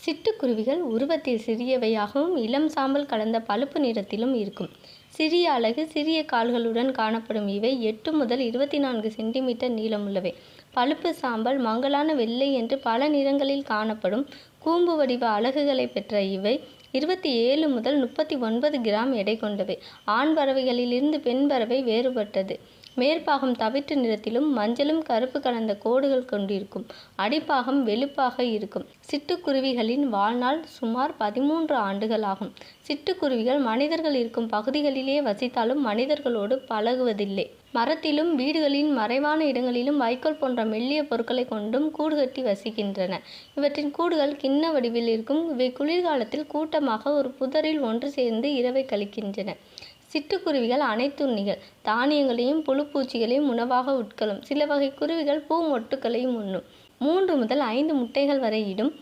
சிட்டுக்குருவிகள் உருவத்தில் சிறியவையாகவும் இளம் சாம்பல் கலந்த பழுப்பு நிறத்திலும் இருக்கும். சிறிய அலகு, சிறிய கால்களுடன் காணப்படும் இவை 8 முதல் 24 சென்டிமீட்டர் நீளமுள்ளவை. பழுப்பு சாம்பல், மங்கலான வெள்ளை என்று பல நிறங்களில் காணப்படும் கூம்பு வடிவ அலகுகளை பெற்ற இவை 27 முதல் 39 கிராம் எடை கொண்டவை. ஆண் பறவைகளிலிருந்து பெண் பறவை வேறுபட்டது. மேற்பாகம் தவிட்டு நிறத்திலும் மஞ்சளும் கருப்பு கலந்த கோடுகள் கொண்டிருக்கும். அடிப்பாகம் வெளுப்பாக இருக்கும். சிட்டுக்குருவிகளின் வாழ்நாள் சுமார் 13 ஆண்டுகள் ஆகும். சிட்டுக்குருவிகள் மனிதர்கள் இருக்கும் பகுதிகளிலே வசித்தாலும் மனிதர்களோடு பழகுவதில்லை. மரத்திலும் வீடுகளின் மறைவான இடங்களிலும் வைக்கோல் போன்ற மெல்லிய பொருட்களை கொண்டும் கூடு கட்டி வசிக்கின்றன. இவற்றின் கூடுகள் கிண்ண வடிவில் இருக்கும். இவை குளிர்காலத்தில் கூட்டமாக ஒரு புதரில் ஒன்று சேர்ந்து இரவை கழிக்கின்றன. சிட்டுக்குருவிகள் அனைத்துண்ணிகள். தானியங்களையும் புழுப்பூச்சிகளையும் உணவாக உட்கொள்ளும். சில வகை குருவிகள் பூ மொட்டுக்களையும் உண்ணும். 3 முதல் 5 முட்டைகள் வரை இடும்.